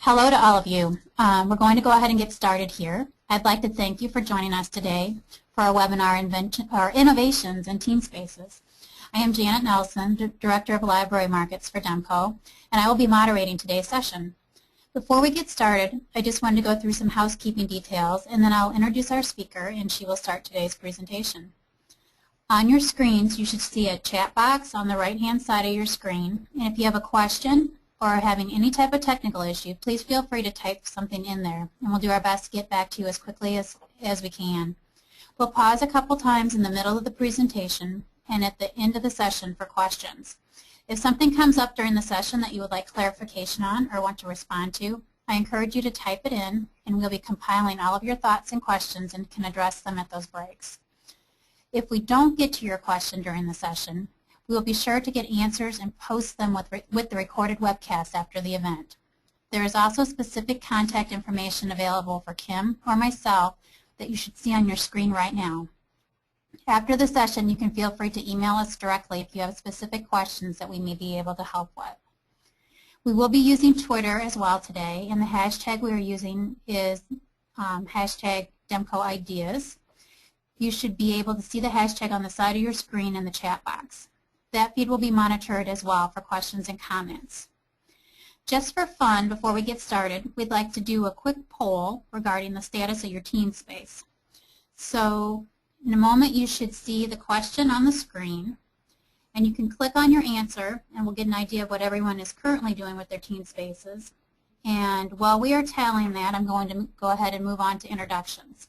Hello to all of you. We're going to go ahead and get started here. I'd like to thank you for joining us today for our webinar, Innovations in Teen Spaces. I am Janet Nelson, Director of Library Markets for Demco, and I will be moderating today's session. Before we get started, I just wanted to go through some housekeeping details, and then I'll introduce our speaker, and she will start today's presentation. On your screens, you should see a chat box on the right-hand side of your screen, and if you have a question or are having any type of technical issue, please feel free to type something in there, and we'll do our best to get back to you as quickly as we can. We'll pause a couple times in the middle of the presentation and at the end of the session for questions. If something comes up during the session that you would like clarification on or want to respond to, I encourage you to type it in, and we'll be compiling all of your thoughts and questions and can address them at those breaks. If we don't get to your question during the session, we will be sure to get answers and post them with the recorded webcast after the event. There is also specific contact information available for Kim or myself that you should see on your screen right now. After the session, you can feel free to email us directly if you have specific questions that we may be able to help with. We will be using Twitter as well today, and the hashtag we are using is hashtag DemcoIdeas. You should be able to see the hashtag on the side of your screen in the chat box. That feed will be monitored as well for questions and comments. Just for fun, before we get started, we'd like to do a quick poll regarding the status of your teen space. So in a moment you should see the question on the screen, and you can click on your answer and we'll get an idea of what everyone is currently doing with their teen spaces. And while we are tallying that, I'm going to go ahead and move on to introductions.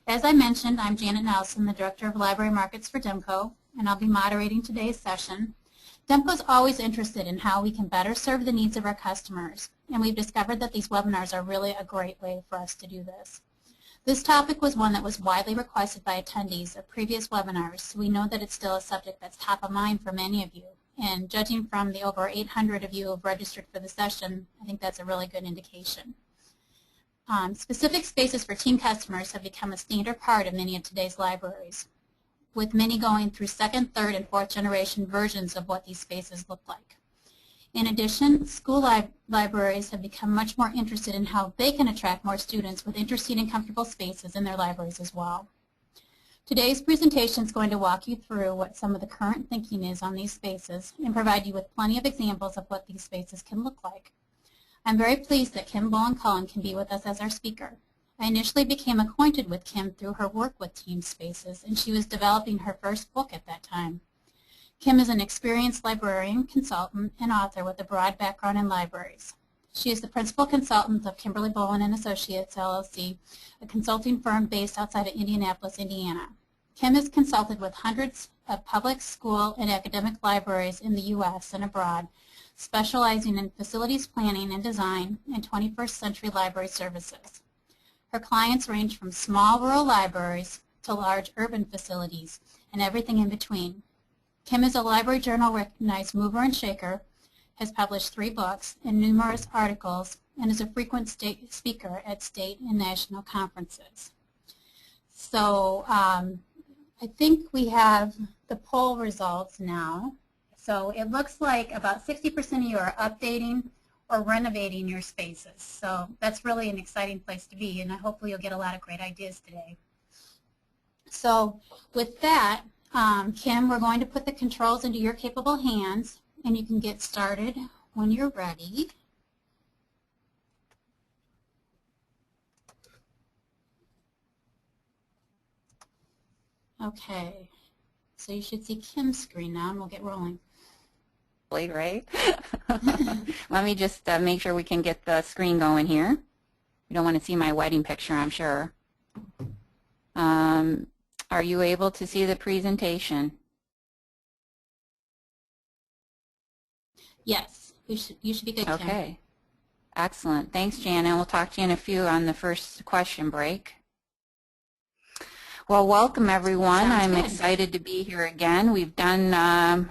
As I mentioned, I'm Janet Nelson, the Director of Library Markets for Demco, and I'll be moderating today's session. Demco is always interested in how we can better serve the needs of our customers, and we've discovered that these webinars are really a great way for us to do this. This topic was one that was widely requested by attendees of previous webinars, so we know that it's still a subject that's top of mind for many of you. And judging from the over 800 of you who have registered for the session, I think that's a really good indication. Specific spaces for teen customers have become a standard part of many of today's libraries, with many going through second, third, and fourth generation versions of what these spaces look like. In addition, school libraries have become much more interested in how they can attract more students with interesting and comfortable spaces in their libraries as well. Today's presentation is going to walk you through what some of the current thinking is on these spaces and provide you with plenty of examples of what these spaces can look like. I'm very pleased that Kim Bowen-Cullen can be with us as our speaker. I initially became acquainted with Kim through her work with teen spaces, and she was developing her first book at that time. Kim is an experienced librarian, consultant, and author with a broad background in libraries. She is the principal consultant of Kimberly Bowen & Associates, LLC, a consulting firm based outside of Indianapolis, Indiana. Kim has consulted with hundreds of public, school, and academic libraries in the U.S. and abroad, specializing in facilities planning and design and 21st century library services. Her clients range from small rural libraries to large urban facilities and everything in between. Kim is a Library Journal recognized mover and shaker, has published 3 books and numerous articles, and is a frequent speaker at state and national conferences. So I think we have the poll results now. So it looks like about 60% of you are updating or renovating your spaces. So that's really an exciting place to be, and hopefully you'll get a lot of great ideas today. So with that, Kim, we're going to put the controls into your capable hands, and you can get started when you're ready. Okay, so you should see Kim's screen now, and we'll get rolling. Right? Let me just make sure we can get the screen going here. You don't want to see my wedding picture, I'm sure. Are you able to see the presentation? Yes, you should be good, Kim. Okay. Excellent. Thanks, Jana. We'll talk to you in a few on the first question break. Well, welcome everyone. I'm excited to be here again. We've done,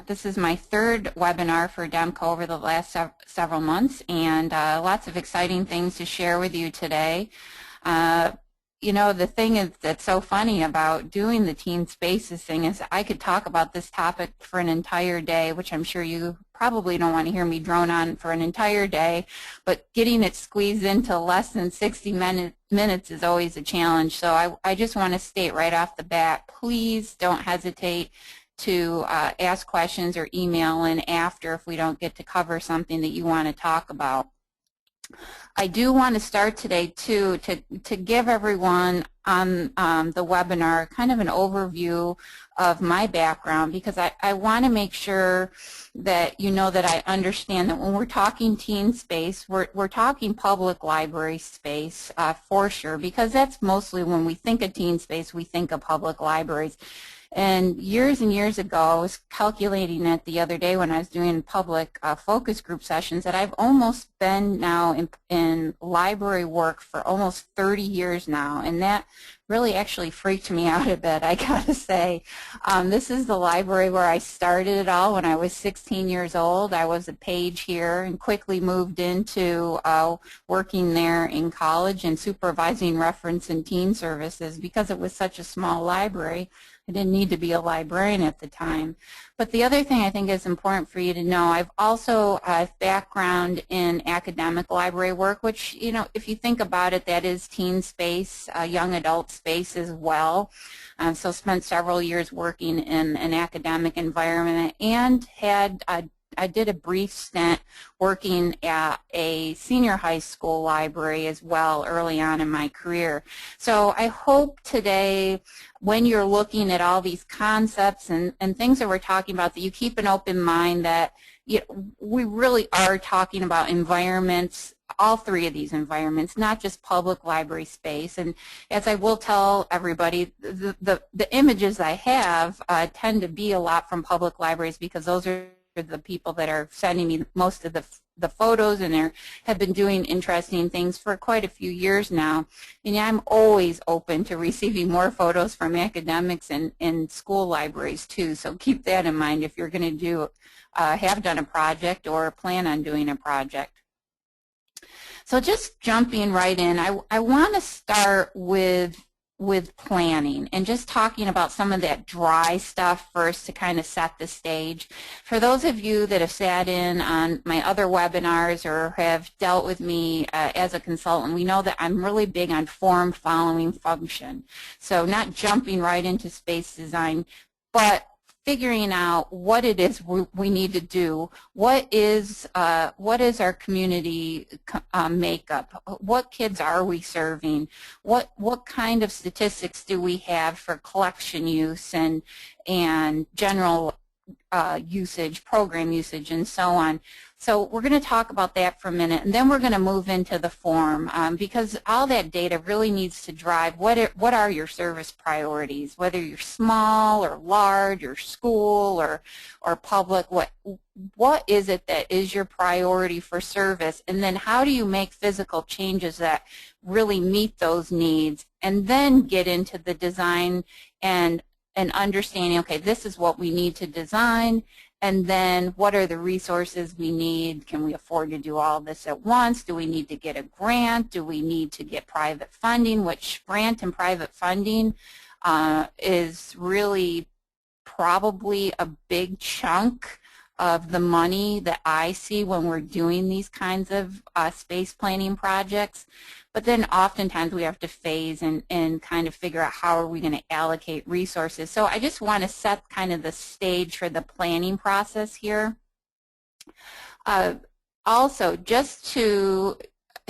this is my 3rd webinar for Demco over the last several months, and lots of exciting things to share with you today. you know, the thing is that's so funny about doing the teen spaces thing is I could talk about this topic for an entire day, which I'm sure you probably don't want to hear me drone on for an entire day, but getting it squeezed into less than 60 minutes is always a challenge. So I just want to state right off the bat, please don't hesitate to ask questions or email in after if we don't get to cover something that you want to talk about. I do want to start today, too, to give everyone on the webinar kind of an overview of my background, because I want to make sure that you know that I understand that when we're talking teen space, we're talking public library space for sure, because that's mostly when we think of teen space, we think of public libraries. And years ago, I was calculating it the other day when I was doing public focus group sessions that I've almost been now in library work for almost 30 years now, and that really actually freaked me out a bit, I gotta say. This is the library where I started it all when I was 16 years old. I was a page here and quickly moved into working there in college and supervising reference and teen services because it was such a small library. I didn't need to be a librarian at the time. But the other thing I think is important for you to know, I've also background in academic library work, which, you know, if you think about it, that is teen space, young adult space as well. So spent several years working in an academic environment and had I did a brief stint working at a senior high school library as well early on in my career. So I hope today when you're looking at all these concepts and things that we're talking about that you keep an open mind that we really are talking about environments, all three of these environments, not just public library space. And as I will tell everybody, the images I have tend to be a lot from public libraries because those are the people that are sending me most of the photos, and they have been doing interesting things for quite a few years now. And I'm always open to receiving more photos from academics and school libraries too. So keep that in mind if you're going to have done a project or plan on doing a project. So just jumping right in, I want to start with planning and just talking about some of that dry stuff first to kind of set the stage. For those of you that have sat in on my other webinars or have dealt with me as a consultant, we know that I'm really big on form following function. So not jumping right into space design, but figuring out what it is we need to do. What is our community makeup? What kids are we serving? What kind of statistics do we have for collection use and general usage, program usage, and so on? So we're going to talk about that for a minute, and then we're going to move into the form because all that data really needs to drive what are your service priorities, whether you're small or large or school or public. What is it that is your priority for service, and then how do you make physical changes that really meet those needs, and then get into the design and understanding, okay, this is what we need to design, and then what are the resources we need? Can we afford to do all this at once? Do we need to get a grant? Do we need to get private funding? Which grant and private funding is really probably a big chunk of the money that I see when we're doing these kinds of space planning projects. But then oftentimes we have to phase and kind of figure out how are we going to allocate resources. So I just want to set kind of the stage for the planning process here. Also, just to,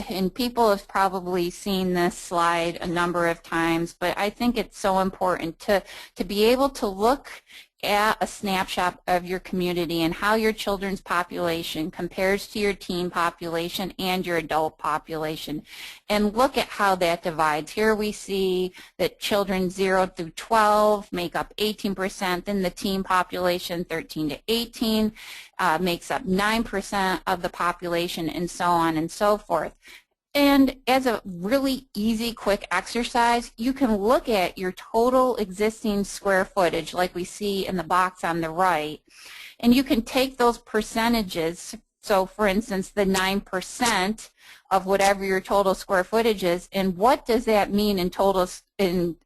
and people have probably seen this slide a number of times, but I think it's so important to be able to look at a snapshot of your community and how your children's population compares to your teen population and your adult population, and look at how that divides. Here we see that children 0 through 12 make up 18%, then the teen population 13 to 18 makes up 9% of the population, and so on and so forth. And as a really easy, quick exercise, you can look at your total existing square footage, like we see in the box on the right, and you can take those percentages, So for instance, the 9% of whatever your total square footage is, and what does that mean in total in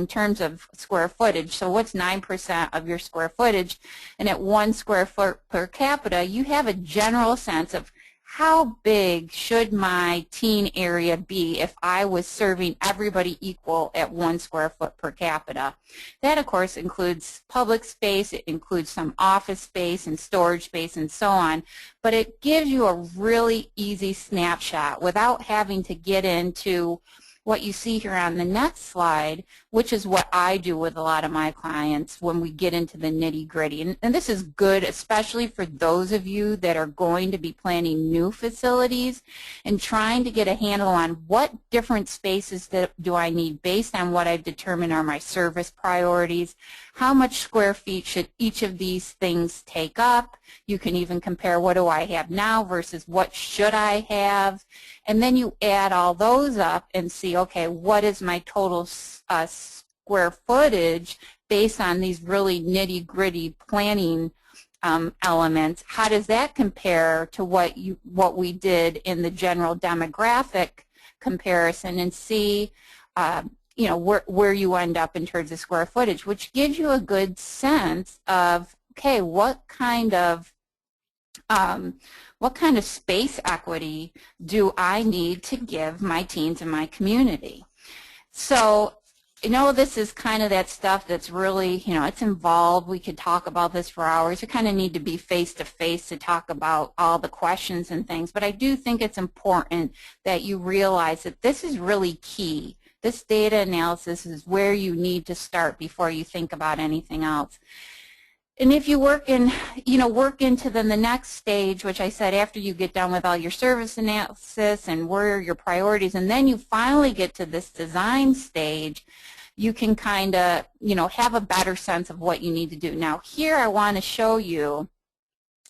terms of square footage? So what's 9% of your square footage? And at 1 square foot per capita, you have a general sense of how big should my teen area be if I was serving everybody equal at 1 square foot per capita. That, of course, includes public space, it includes some office space and storage space and so on, but it gives you a really easy snapshot without having to get into what you see here on the next slide, which is what I do with a lot of my clients when we get into the nitty-gritty. And this is good, especially for those of you that are going to be planning new facilities and trying to get a handle on what different spaces do I need based on what I've determined are my service priorities. How much square feet should each of these things take up? You can even compare what do I have now versus what should I have. And then you add all those up and see, okay, what is my total square footage based on these really nitty-gritty planning elements? How does that compare to what we did in the general demographic comparison, and see you know, where you end up in terms of square footage, which gives you a good sense of, okay, what kind of space equity do I need to give my teens in my community? So, you know, this is kind of that stuff that's really, you know, it's involved. We could talk about this for hours. We kind of need to be face-to-face to talk about all the questions and things. But I do think it's important that you realize that this is really key. This data analysis is where you need to start before you think about anything else. And if you work into then the next stage, which I said after you get done with all your service analysis and where are your priorities, and then you finally get to this design stage, you can kind of, you know, have a better sense of what you need to do. Now here I want to show you,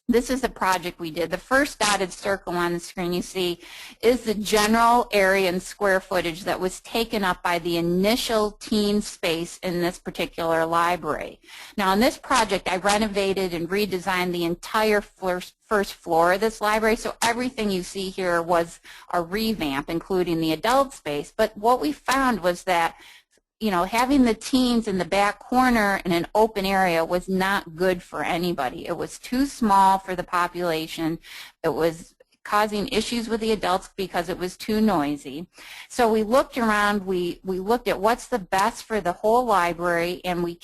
this is the project we did. The first dotted circle on the screen you see is the general area and square footage that was taken up by the initial teen space in this particular library. Now in this project I renovated and redesigned the entire first floor of this library, so everything you see here was a revamp, including the adult space. But what we found was that, you know, having the teens in the back corner in an open area was not good for anybody. It was too small for the population. It was causing issues with the adults because it was too noisy. So we looked around, we looked at what's the best for the whole library, and we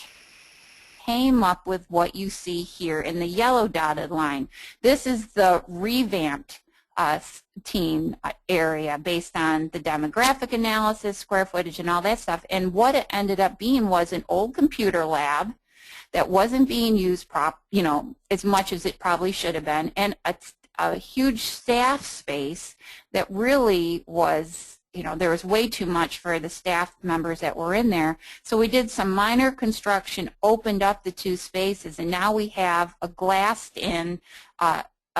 came up with what you see here in the yellow dotted line. This is the revamped teen area based on the demographic analysis, square footage, and all that stuff. And what it ended up being was an old computer lab that wasn't being used as much as it probably should have been, and a huge staff space that really was, you know, there was way too much for the staff members that were in there. So we did some minor construction, opened up the two spaces, and now we have a glassed-in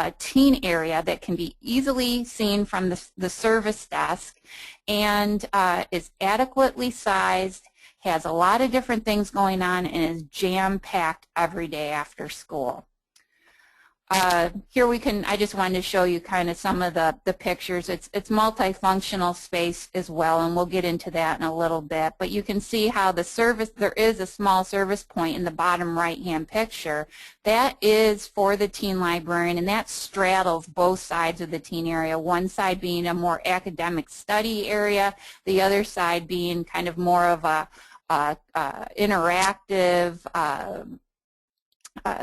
a teen area that can be easily seen from the service desk, and is adequately sized, has a lot of different things going on, and is jam-packed every day after school. Here I just wanted to show you kind of some of the pictures. It's multifunctional space as well, and we'll get into that in a little bit. But you can see how there is a small service point in the bottom right-hand picture. That is for the teen librarian, and that straddles both sides of the teen area, one side being a more academic study area, the other side being kind of more of a interactive,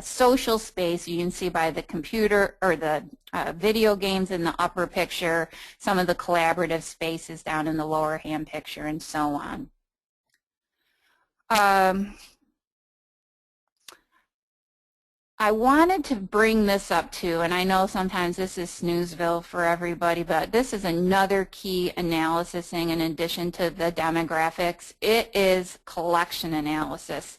social space. You can see by the computer or the video games in the upper picture, some of the collaborative spaces down in the lower hand picture, and so on. I wanted to bring this up too, and I know sometimes this is snoozeville for everybody, but this is another key analysis thing in addition to the demographics. It is collection analysis.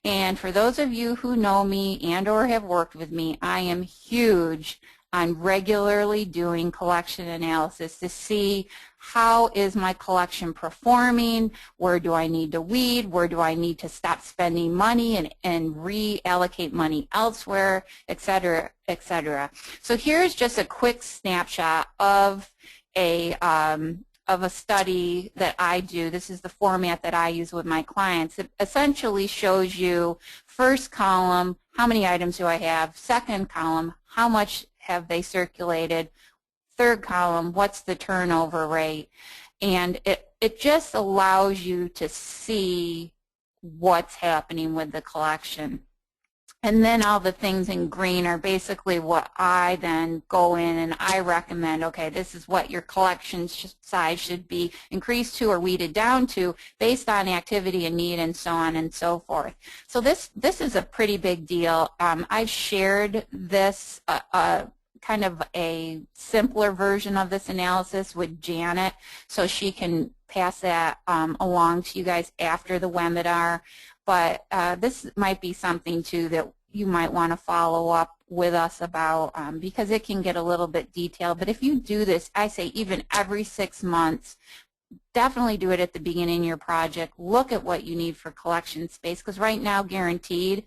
And for those of you who know me and or have worked with me, I am huge on regularly doing collection analysis to see how is my collection performing, where do I need to weed, where do I need to stop spending money and reallocate money elsewhere, et cetera, et cetera. So here's just a quick snapshot of a study that I do. This is the format that I use with my clients. It essentially shows you first column, how many items do I have, second column, how much have they circulated, third column, what's the turnover rate, and it just allows you to see what's happening with the collection. And then all the things in green are basically what I then go in and I recommend, okay, this is what your collection size should be increased to or weeded down to based on activity and need and so on and so forth. So this is a pretty big deal. I've shared this kind of a simpler version of this analysis with Janet so she can pass that along to you guys after the webinar. But this might be something too that you might want to follow up with us about because it can get a little bit detailed. But if you do this, I say even every 6 months, definitely do it at the beginning of your project. Look at what you need for collection space, because right now, guaranteed,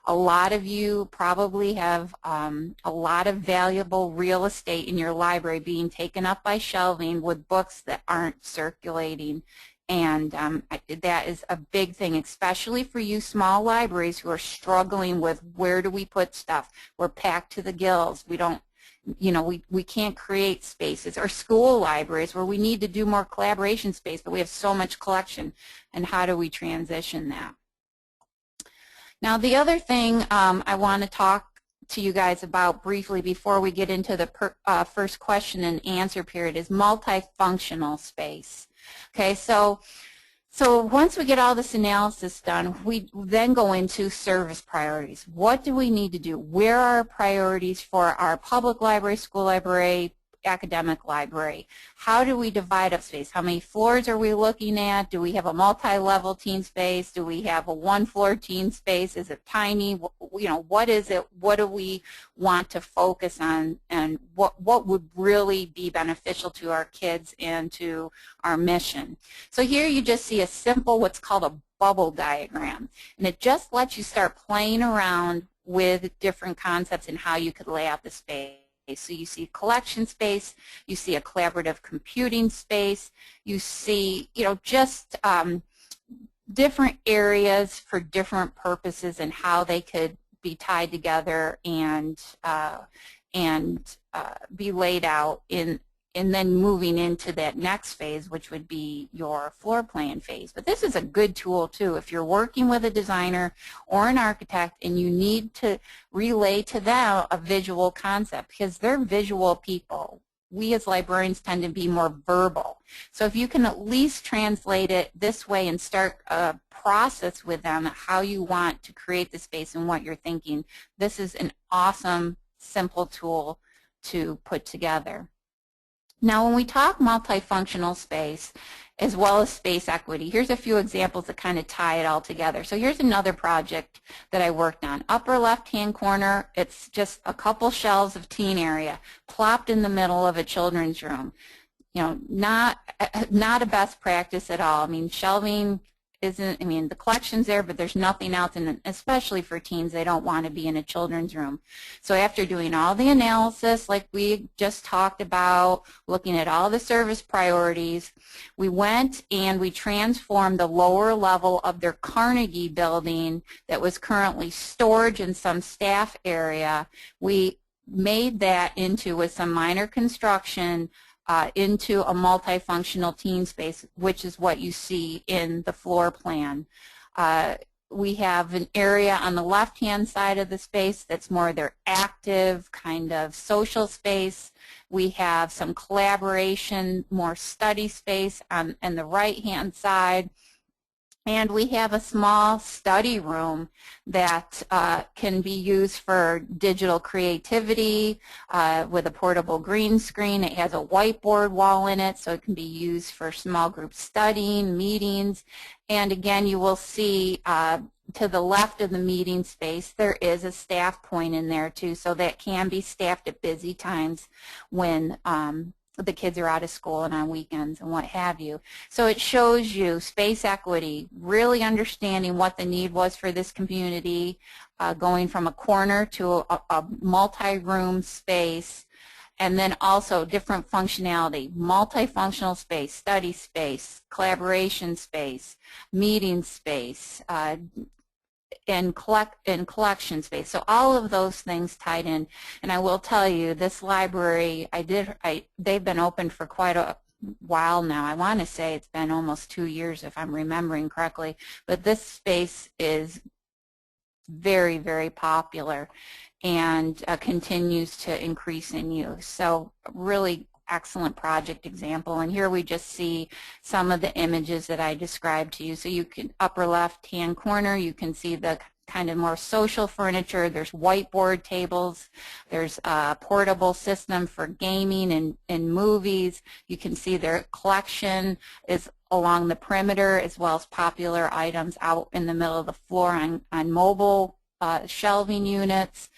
a lot of you probably have a lot of valuable real estate in your library being taken up by shelving with books that aren't circulating. And that is a big thing, especially for you small libraries who are struggling with where do we put stuff. We're packed to the gills. We don't, you know, we can't create spaces. Or school libraries where we need to do more collaboration space, but we have so much collection. And how do we transition that? Now, the other thing I want to talk to you guys about briefly before we get into the first question and answer period is multifunctional space. Okay, so once we get all this analysis done, we then go into service priorities. What do we need to do? Where are our priorities for our public library, school library, academic library? How do we divide up space? How many floors are we looking at? Do we have a multi-level teen space? Do we have a one-floor teen space? Is it tiny? You know, what is it? What do we want to focus on? And what would really be beneficial to our kids and to our mission? So here you just see a simple, what's called a bubble diagram. And it just lets you start playing around with different concepts and how you could lay out the space. So you see collection space, you see a collaborative computing space, you see, you know, just different areas for different purposes and how they could be tied together and be laid out and then moving into that next phase, which would be your floor plan phase. But this is a good tool too if you're working with a designer or an architect and you need to relay to them a visual concept, because they're visual people. We as librarians tend to be more verbal. So if you can at least translate it this way and start a process with them how you want to create the space and what you're thinking, this is an awesome, simple tool to put together. Now, when we talk multifunctional space as well as space equity, here's a few examples that kind of tie it all together. So here's another project that I worked on. Upper left-hand corner, it's just a couple shelves of teen area plopped in the middle of a children's room. You know, not a best practice at all. I mean, shelving isn't, I mean, the collection's there, but there's nothing else, and especially for teens, they don't want to be in a children's room. So after doing all the analysis, like we just talked about, looking at all the service priorities, we went and we transformed the lower level of their Carnegie building that was currently storage and some staff area. We made that into, with some minor construction, into a multifunctional teen space, which is what you see in the floor plan. We have an area on the left-hand side of the space that's more their active kind of social space. We have some collaboration, more study space on the right-hand side. And we have a small study room that can be used for digital creativity with a portable green screen. It has a whiteboard wall in it, so it can be used for small group studying, meetings. And again, you will see to the left of the meeting space, there is a staff point in there too, so that can be staffed at busy times when the kids are out of school and on weekends and what have you. So it shows you space equity, really understanding what the need was for this community, going from a corner to a multi-room space, and then also different functionality, multifunctional space, study space, collaboration space, meeting space, and collection space. So all of those things tied in. And I will tell you, this library, they've been open for quite a while now. I want to say it's been almost 2 years if I'm remembering correctly. But this space is very, very popular and continues to increase in use. So really excellent project example. And here we just see some of the images that I described to you. So you can, upper left hand corner, you can see the kind of more social furniture. There's whiteboard tables. There's a portable system for gaming and movies. You can see their collection is along the perimeter, as well as popular items out in the middle of the floor on mobile shelving units,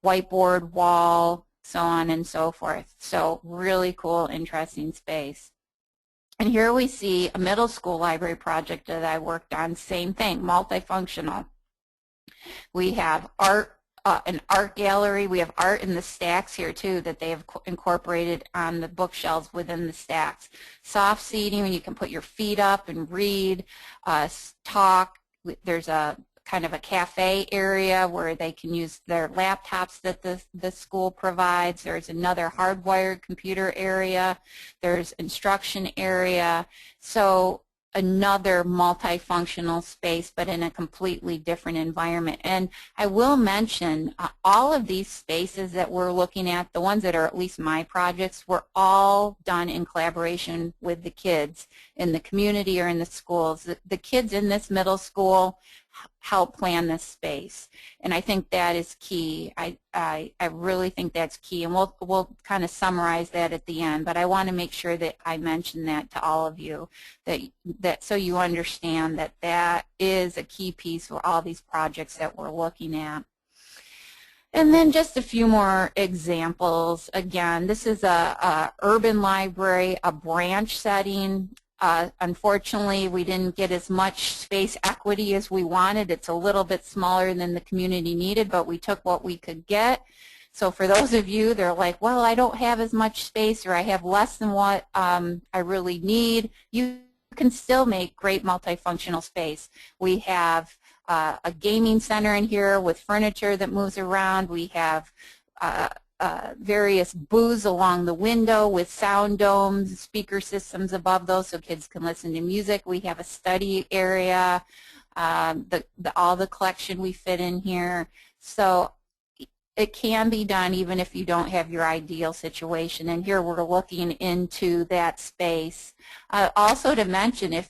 whiteboard wall, so on and so forth. So really cool, interesting space. And here we see a middle school library project that I worked on, same thing, multifunctional. We have art, an art gallery. We have art in the stacks here too that they have incorporated on the bookshelves within the stacks. Soft seating, when you can put your feet up and read, talk. There's a kind of a cafe area where they can use their laptops that the school provides. There's another hardwired computer area. There's instruction area. So another multifunctional space, but in a completely different environment. And I will mention all of these spaces that we're looking at, the ones that are at least my projects, were all done in collaboration with the kids in the community or in the schools. The kids in this middle school help plan this space, and I think that is key. I really think that's key, and we'll kind of summarize that at the end, but I want to make sure that I mention that to all of you, that so you understand that that is a key piece for all these projects that we're looking at. And then just a few more examples. Again, this is a urban library, a branch setting. Unfortunately, we didn't get as much space equity as we wanted. It's a little bit smaller than the community needed, but we took what we could get. So for those of you that are like, well, I don't have as much space, or I have less than what I really need, you can still make great multifunctional space. We have a gaming center in here with furniture that moves around. We have various booths along the window with sound domes, speaker systems above those so kids can listen to music. We have a study area, all the collection we fit in here. So it can be done even if you don't have your ideal situation. And here we're looking into that space. Also to mention, if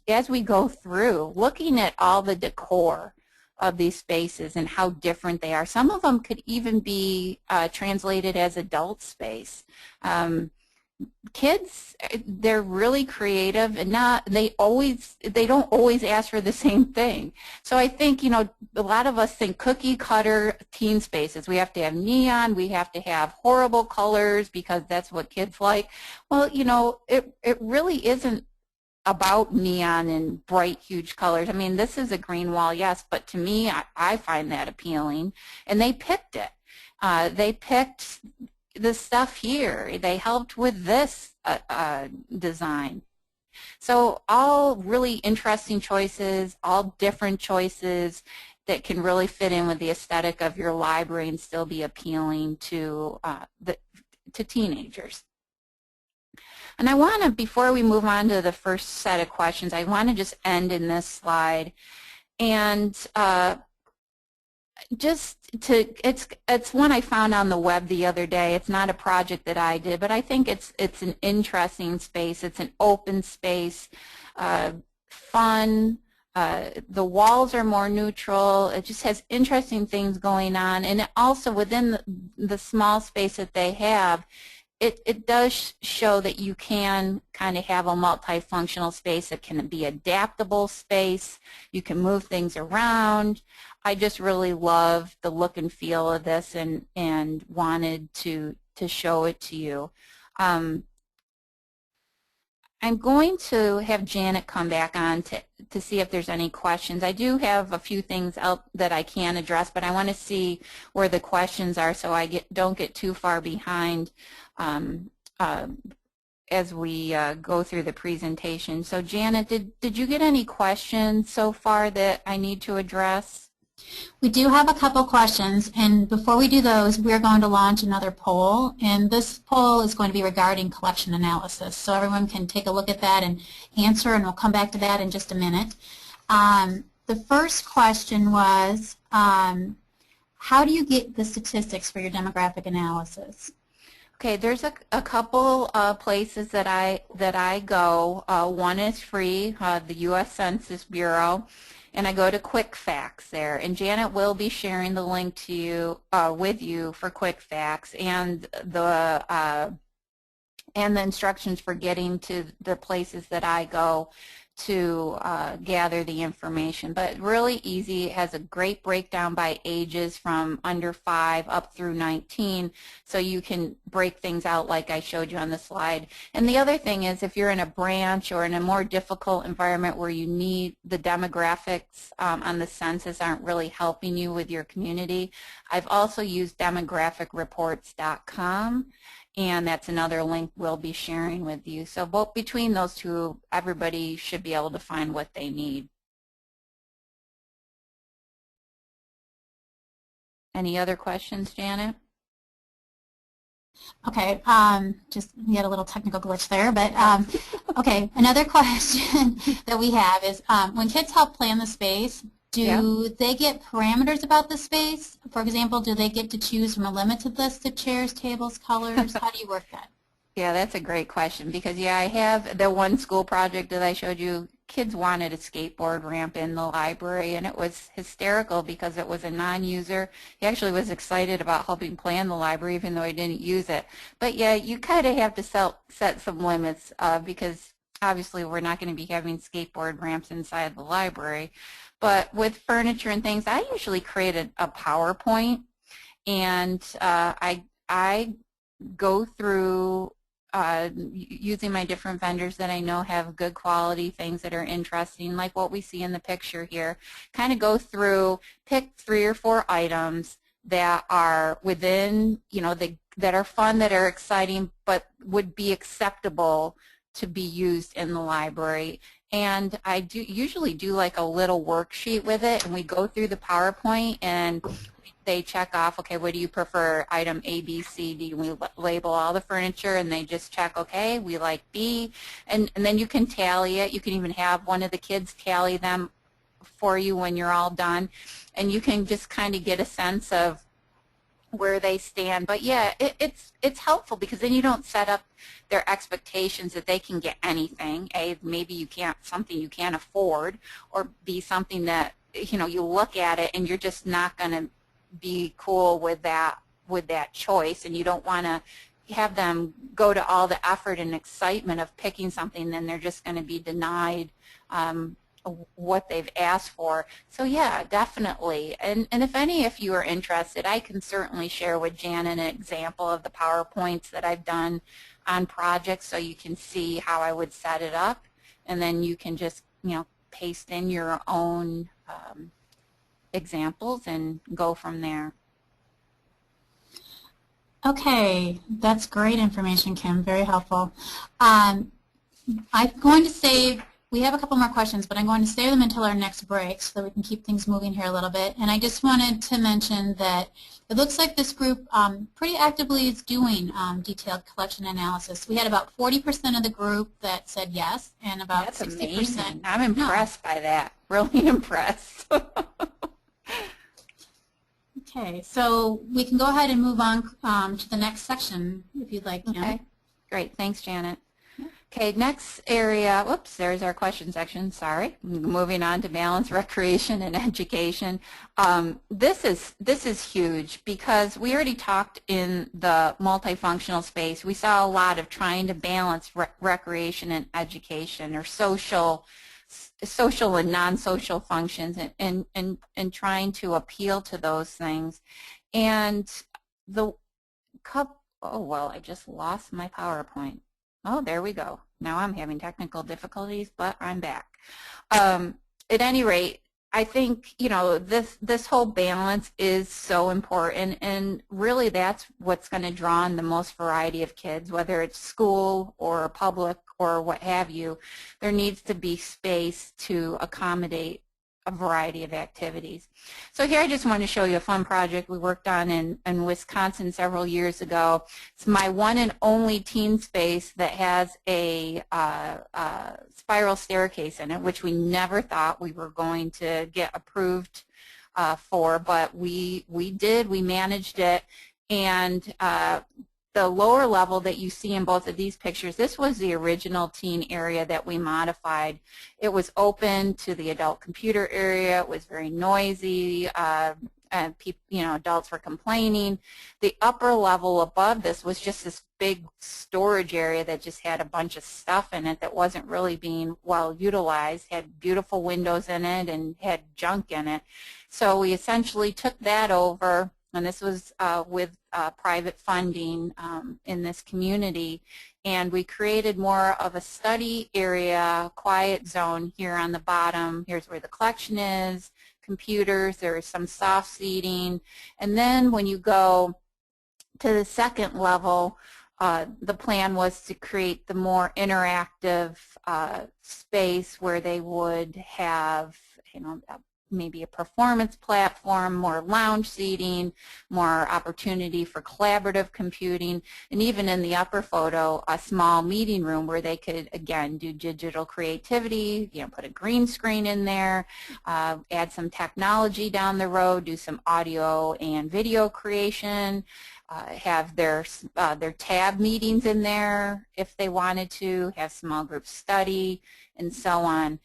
as we go through, looking at all the decor of these spaces and how different they are. Some of them could even be translated as adult space. Kids, they're really creative, and they don't always ask for the same thing. So I think, you know, a lot of us think cookie cutter teen spaces. We have to have neon, we have to have horrible colors because that's what kids like. Well, you know, it really isn't about neon and bright, huge colors. I mean, this is a green wall, yes, but to me, I find that appealing. And they picked it. They picked the stuff here. They helped with this design. So all really interesting choices, all different choices that can really fit in with the aesthetic of your library and still be appealing to teenagers. And I want to, before we move on to the first set of questions, I want to just end in this slide. And it's one I found on the web the other day. It's not a project that I did, but I think it's an interesting space. It's an open space, fun. The walls are more neutral. It just has interesting things going on. And also within the small space that they have, it does show that you can kind of have a multifunctional space that can be adaptable space. You can move things around. I just really love the look and feel of this and wanted to show it to you. I'm going to have Janet come back on to see if there's any questions. I do have a few things out that I can address, but I want to see where the questions are so I don't get too far behind as we go through the presentation. So Janet, did you get any questions so far that I need to address? We do have a couple questions, and before we do those, we're going to launch another poll, and this poll is going to be regarding collection analysis. So everyone can take a look at that and answer, and we'll come back to that in just a minute. The first question was, how do you get the statistics for your demographic analysis? Okay, there's a couple places that I go. One is free, the U.S. Census Bureau. And I go to Quick Facts there, and Janet will be sharing the link to you with you for Quick Facts and the instructions for getting to the places that I go to gather the information. But really easy. It has a great breakdown by ages from under 5 up through 19, so you can break things out like I showed you on the slide. And the other thing is, if you're in a branch or in a more difficult environment where you need the demographics on the census aren't really helping you with your community, I've also used demographicreports.com. And that's another link we'll be sharing with you. So both between those two, everybody should be able to find what they need. Any other questions, Janet? Okay, just we had a little technical glitch there, but okay, another question that we have is when kids help plan the space, do they get parameters about the space? For example, do they get to choose from a limited list of chairs, tables, colors? How do you work that? Yeah, that's a great question because, yeah, I have the one school project that I showed you. Kids wanted a skateboard ramp in the library, and it was hysterical because it was a non-user. He actually was excited about helping plan the library even though he didn't use it. But, yeah, you kind of have to set some limits because obviously we're not going to be having skateboard ramps inside the library. But with furniture and things, I usually create a PowerPoint, and I go through using my different vendors that I know have good quality things that are interesting, like what we see in the picture here. Kind of go through, pick 3 or 4 items that are within, that are fun, that are exciting, but would be acceptable to be used in the library. And I usually do like a little worksheet with it, and we go through the PowerPoint and they check off, okay, what do you prefer, item A, B, C, D, and we label all the furniture, and they just check, okay, we like B, and then you can tally it. You can even have one of the kids tally them for you when you're all done, and you can just kind of get a sense of where they stand. But yeah, it's helpful because then you don't set up their expectations that they can get anything. A, maybe something you can't afford, or B, something that you look at it and you're just not going to be cool with that choice, and you don't want to have them go to all the effort and excitement of picking something, then they're just going to be denied what they've asked for. So yeah, definitely. And if you are interested, I can certainly share with Jan an example of the PowerPoints that I've done on projects so you can see how I would set it up, and then you can just paste in your own examples and go from there. Okay, that's great information, Kim. Very helpful. I'm going to save, we have a couple more questions, but I'm going to save them until our next break so that we can keep things moving here a little bit. And I just wanted to mention that it looks like this group pretty actively is doing detailed collection analysis. We had about 40% of the group that said yes, and about 60%. Amazing. I'm impressed by that. Really impressed. Okay, so we can go ahead and move on to the next section if you'd like, Kim. Okay, great. Thanks, Janet. Okay, next area, whoops, there's our question section, sorry. Moving on to balance, recreation, and education. This is huge because we already talked in the multifunctional space. We saw a lot of trying to balance recreation and education, or social and non-social functions, and trying to appeal to those things. And the oh, well, I just lost my PowerPoint. Oh, there we go. Now I'm having technical difficulties, but I'm back. At any rate, I think, you know, this whole balance is so important, and really that's what's going to draw in the most variety of kids, whether it's school or public or what have you. There needs to be space to accommodate a variety of activities. So here I just want to show you a fun project we worked on in Wisconsin several years ago. It's my one and only teen space that has a spiral staircase in it, which we never thought we were going to get approved for, but we did. We managed it, and the lower level that you see in both of these pictures, this was the original teen area that we modified. It was open to the adult computer area. It was very noisy. And people, you know, adults were complaining. The upper level above this was just this big storage area that just had a bunch of stuff in it that wasn't really being well utilized, had beautiful windows in it and had junk in it. So we essentially took that over, and this was with private funding in this community, and we created more of a study area, quiet zone here on the bottom. Here's where the collection is, computers, there is some soft seating, and then when you go to the second level, the plan was to create the more interactive space where they would have, you know, maybe a performance platform, more lounge seating, more opportunity for collaborative computing, and even in the upper photo, a small meeting room where they could, again, do digital creativity, you know, put a green screen in there, add some technology down the road, do some audio and video creation, have their tab meetings in there if they wanted to, have small group study, and so on.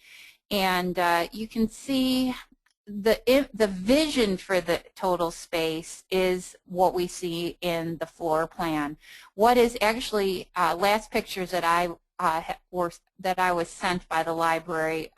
And you can see the vision for the total space is what we see in the floor plan. What is actually last pictures that I was sent by the library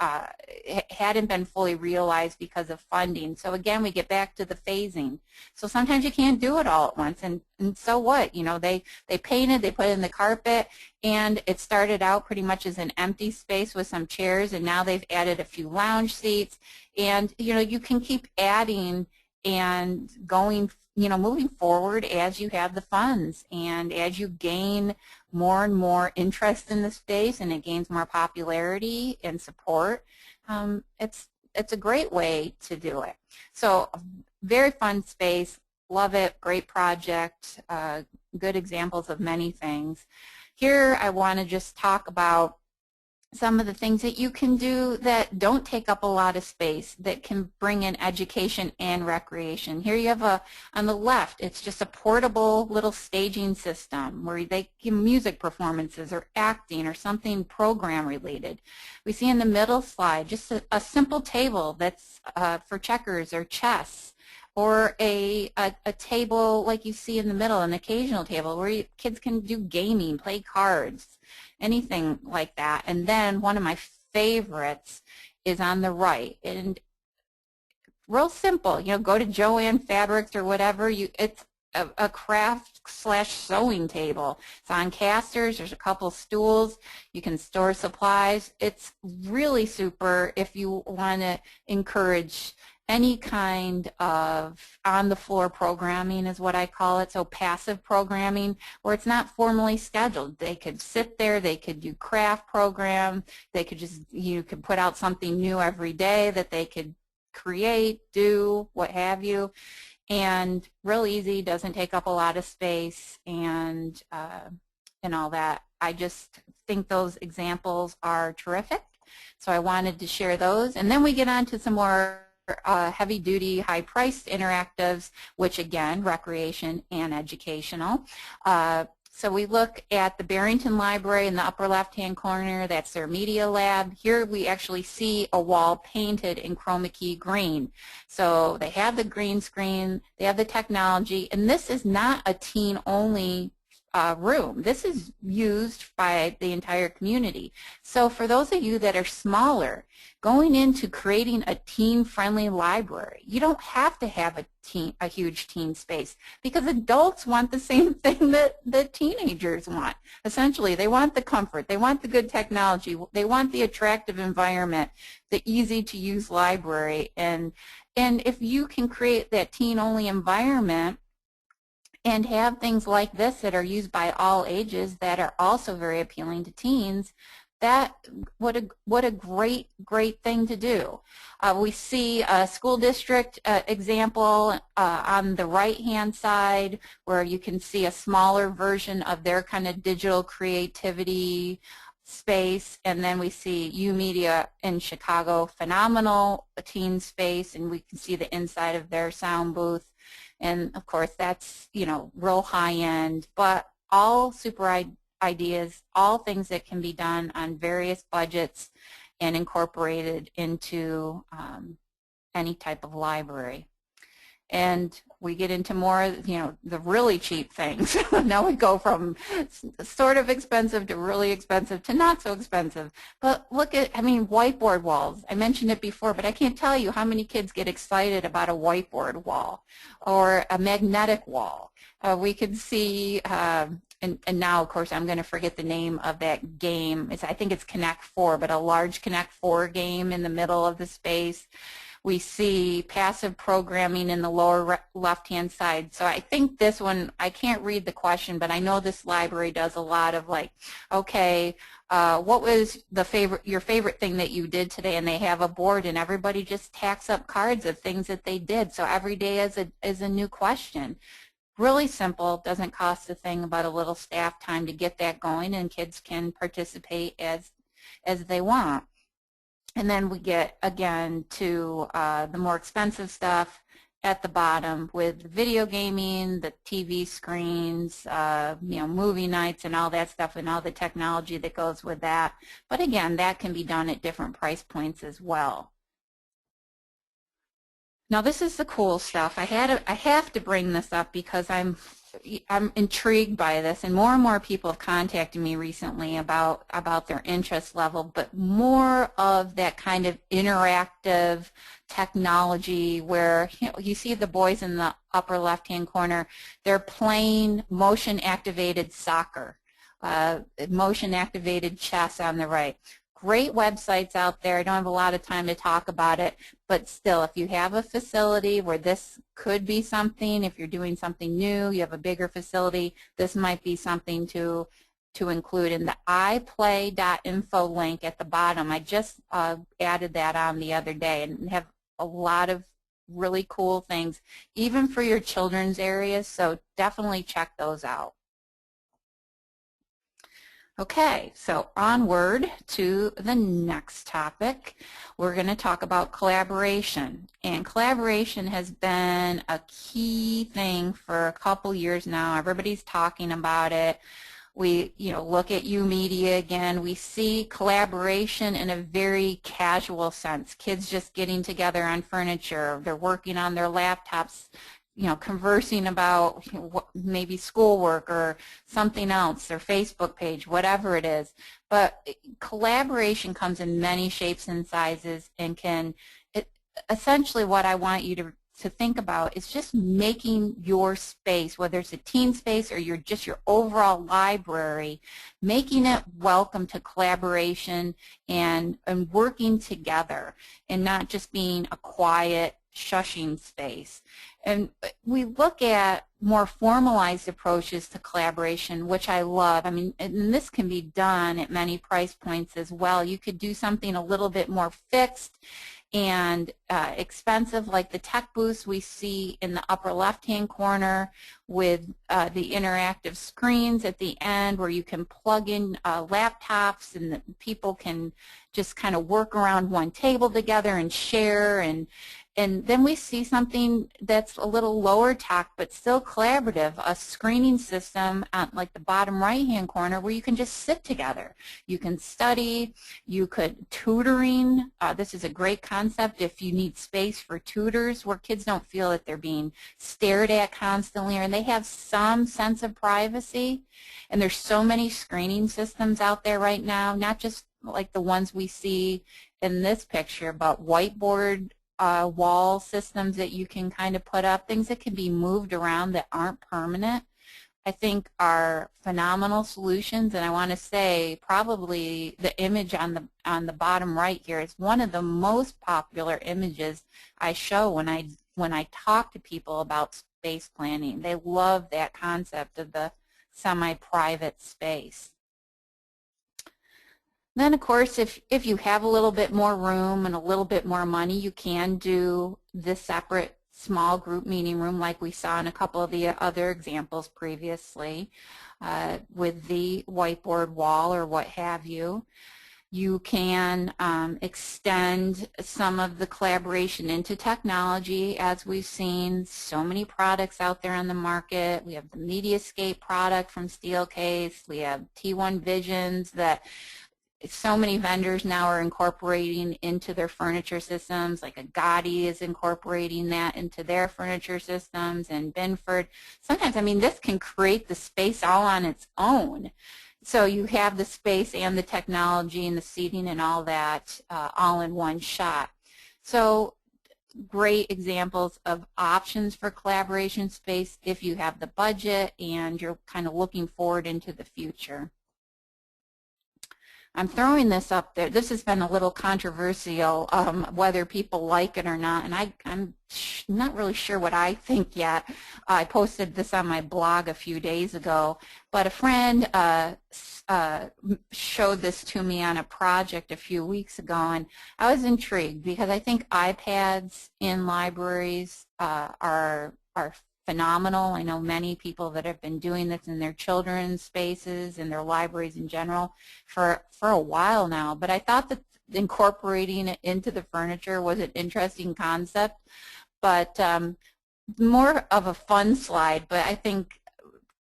hadn't been fully realized because of funding. So again, we get back to the phasing. So sometimes you can't do it all at once, and so what? You know, they painted, they put in the carpet, and it started out pretty much as an empty space with some chairs, and now they've added a few lounge seats, and you know, you can keep adding and going, you know, moving forward as you have the funds and as you gain more and more interest in the space and it gains more popularity and support. It's a great way to do it. So very fun space, love it, great project, good examples of many things. Here I want to just talk about some of the things that you can do that don't take up a lot of space, that can bring in education and recreation. Here you have on the left, it's just a portable little staging system where they give music performances or acting or something program related. We see in the middle slide just a simple table that's for checkers or chess, or a table like you see in the middle, an occasional table where kids can do gaming, play cards, anything like that. And then one of my favorites is on the right, and real simple, you know, go to Joann Fabrics or whatever, it's a craft / sewing table. It's on casters, there's a couple stools, you can store supplies. It's really super if you want to encourage any kind of on-the-floor programming is what I call it, so passive programming where it's not formally scheduled. They could sit there, they could do craft program, they could just, you could put out something new every day that they could create, do, what have you, and real easy, doesn't take up a lot of space, and all that. I just think those examples are terrific, so I wanted to share those. And then we get on to some more heavy-duty, high-priced interactives, which again, recreation and educational. So we look at the Barrington Library in the upper left-hand corner. That's their media lab. Here we actually see a wall painted in chroma key green. So they have the green screen, they have the technology, and this is not a teen-only room. This is used by the entire community. So for those of you that are smaller, going into creating a teen-friendly library, you don't have to have a huge teen space, because adults want the same thing that the teenagers want. Essentially, they want the comfort, they want the good technology, they want the attractive environment, the easy-to-use library, and if you can create that teen-only environment and have things like this that are used by all ages that are also very appealing to teens, what a great thing to do. We see a school district example on the right-hand side, where you can see a smaller version of their kind of digital creativity space, and then we see U-Media in Chicago, phenomenal teen space, and we can see the inside of their sound booth. And of course, that's, you know, real high-end, but all super ideas, all things that can be done on various budgets and incorporated into any type of library. And we get into more, you know, the really cheap things. Now we go from sort of expensive to really expensive to not so expensive. But look at, I mean, whiteboard walls. I mentioned it before, but I can't tell you how many kids get excited about a whiteboard wall or a magnetic wall. We could see, and now, of course, I'm going to forget the name of that game. I think it's Connect 4, but a large Connect 4 game in the middle of the space. We see passive programming in the lower left-hand side. So I think this one, I can't read the question, but I know this library does a lot of like, okay, what was your favorite thing that you did today? And they have a board, and everybody just tacks up cards of things that they did. So every day is a new question. Really simple, doesn't cost a thing, about a little staff time to get that going, and kids can participate as they want. And then we get, again, to the more expensive stuff at the bottom with video gaming, the TV screens, you know, movie nights and all that stuff, and all the technology that goes with that. But again, that can be done at different price points as well. Now this is the cool stuff. I have to bring this up because I'm intrigued by this, and more people have contacted me recently about their interest level, but more of that kind of interactive technology where, you know, you see the boys in the upper left-hand corner, they're playing motion-activated soccer, motion-activated chess on the right. Great websites out there. I don't have a lot of time to talk about it, but still, if you have a facility where this could be something, if you're doing something new, you have a bigger facility, this might be something to include in the iplay.info link at the bottom. I just added that on the other day, and have a lot of really cool things, even for your children's areas, so definitely check those out. Okay, so onward to the next topic. We're going to talk about collaboration. And collaboration has been a key thing for a couple years now. Everybody's talking about it. We, you know, look at U-Media again. We see collaboration in a very casual sense. Kids just getting together on furniture. They're working on their laptops, you know, conversing about, you know, maybe schoolwork or something else, their Facebook page, whatever it is. But collaboration comes in many shapes and sizes, and essentially what I want you to think about is just making your space, whether it's a teen space or just your overall library, making it welcome to collaboration and working together, and not just being a quiet, shushing space. And we look at more formalized approaches to collaboration, which I love. I mean, and this can be done at many price points as well. You could do something a little bit more fixed and expensive, like the tech booths we see in the upper left-hand corner with the interactive screens at the end where you can plug in laptops and the people can just kind of work around one table together and share, and then we see something that's a little lower tech but still collaborative, a screening system at like the bottom right-hand corner where you can just sit together. You can study, you could tutoring. This is a great concept if you need space for tutors where kids don't feel that they're being stared at constantly and they have some sense of privacy. And there's so many screening systems out there right now, not just like the ones we see in this picture, but whiteboard wall systems that you can kind of put up, things that can be moved around that aren't permanent, I think are phenomenal solutions. And I want to say probably the image on the bottom right here is one of the most popular images I show when I talk to people about space planning. They love that concept of the semi-private space. Then, of course, if you have a little bit more room and a little bit more money, you can do this separate small group meeting room like we saw in a couple of the other examples previously with the whiteboard wall or what have you. You can extend some of the collaboration into technology. As we've seen, so many products out there on the market. We have the Mediascape product from Steelcase. We have T1 Visions that so many vendors now are incorporating into their furniture systems, like a Gotti is incorporating that into their furniture systems, and Binford. Sometimes, I mean, this can create the space all on its own. So you have the space and the technology and the seating and all that all in one shot. So great examples of options for collaboration space if you have the budget and you're kind of looking forward into the future. I'm throwing this up there. This has been a little controversial, whether people like it or not, and I'm not really sure what I think yet. I posted this on my blog a few days ago, but a friend showed this to me on a project a few weeks ago, and I was intrigued because I think iPads in libraries are phenomenal. I know many people that have been doing this in their children's spaces and their libraries in general for a while now, but I thought that incorporating it into the furniture was an interesting concept, but more of a fun slide. But I think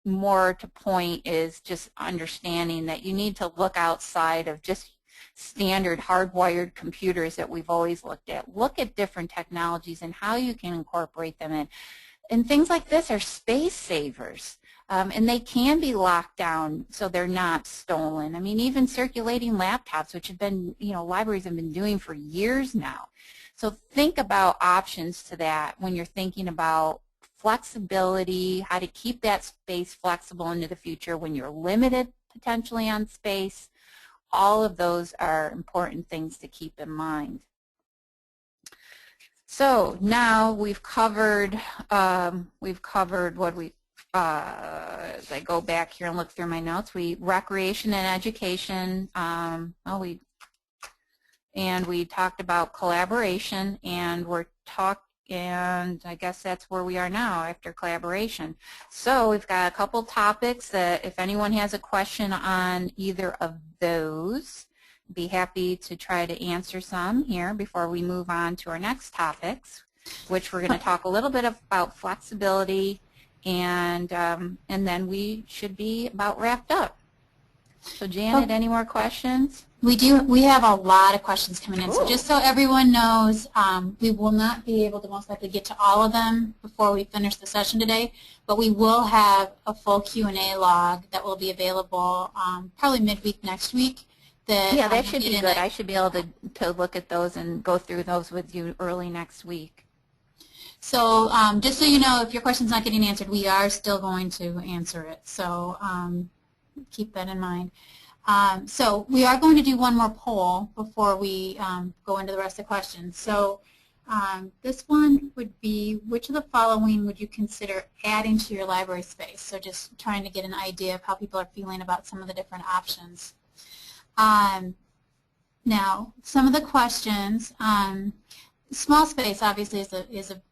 more to point is just understanding that you need to look outside of just standard hardwired computers that we've always looked at. Look at different technologies and how you can incorporate them in. And things like this are space savers, and they can be locked down so they're not stolen. I mean, even circulating laptops, which have been, libraries have been doing for years now. So think about options to that when you're thinking about flexibility, how to keep that space flexible into the future when you're limited potentially on space. All of those are important things to keep in mind. So now we've covered what we, as I go back here and look through my notes, recreation and education, and we talked about collaboration, and and I guess that's where we are now after collaboration. So we've got a couple topics that if anyone has a question on either of those, be happy to try to answer some here before we move on to our next topics, which we're going to talk a little bit about flexibility, and then we should be about wrapped up. So Janet, any more questions? We do. We have a lot of questions coming in. Ooh. So just so everyone knows, we will not be able to most likely get to all of them before we finish the session today, but we will have a full Q&A log that will be available probably midweek next week. Yeah, that should be good. I should be able to look at those and go through those with you early next week. So just so you know, if your question's not getting answered, we are still going to answer it. So keep that in mind. So we are going to do one more poll before we go into the rest of the questions. So this one would be, which of the following would you consider adding to your library space? So just trying to get an idea of how people are feeling about some of the different options. Now, some of the questions, Small space obviously is a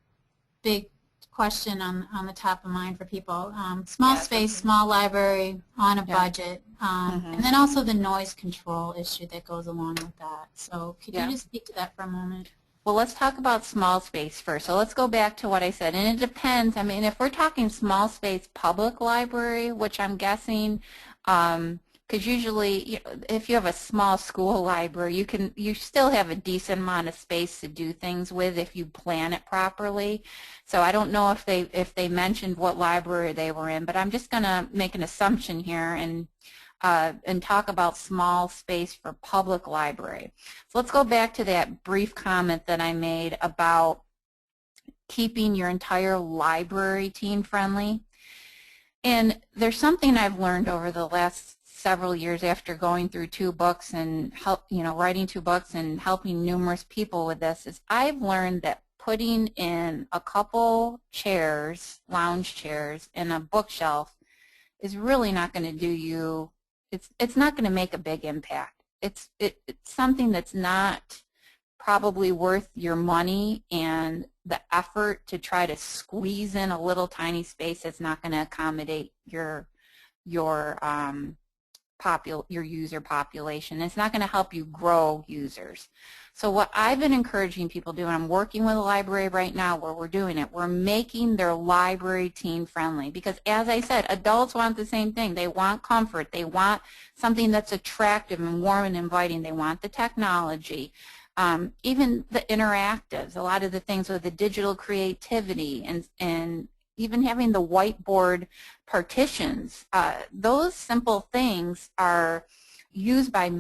big question on the top of mind for people. Small Yes, space, okay. small library, on a Yeah. budget, Hmm. and then also the noise control issue that goes along with that. So could you Yeah. just speak to that for a moment? Well, let's talk about small space first. So let's go back to what I said. And it depends. I mean, if we're talking small space public library, which I'm guessing, because usually if you have a small school library, you still have a decent amount of space to do things with if you plan it properly. So I don't know if they mentioned what library they were in, but I'm just going to make an assumption here and talk about small space for public library. So let's go back to that brief comment that I made about keeping your entire library teen friendly. And there's something I've learned over the last several years after going through two books and writing two books and helping numerous people with this is I've learned that putting in a couple chairs, lounge chairs, and a bookshelf is really not going to do you, it's not going to make a big impact. It's something that's not probably worth your money and the effort to try to squeeze in a little tiny space that's not going to accommodate your your user population. It's not going to help you grow users. So what I've been encouraging people to do, and I'm working with a library right now where we're doing it, we're making their library teen friendly because as I said, adults want the same thing. They want comfort. They want something that's attractive and warm and inviting. They want the technology. Even the interactives, a lot of the things with the digital creativity and even having the whiteboard partitions, those simple things are used by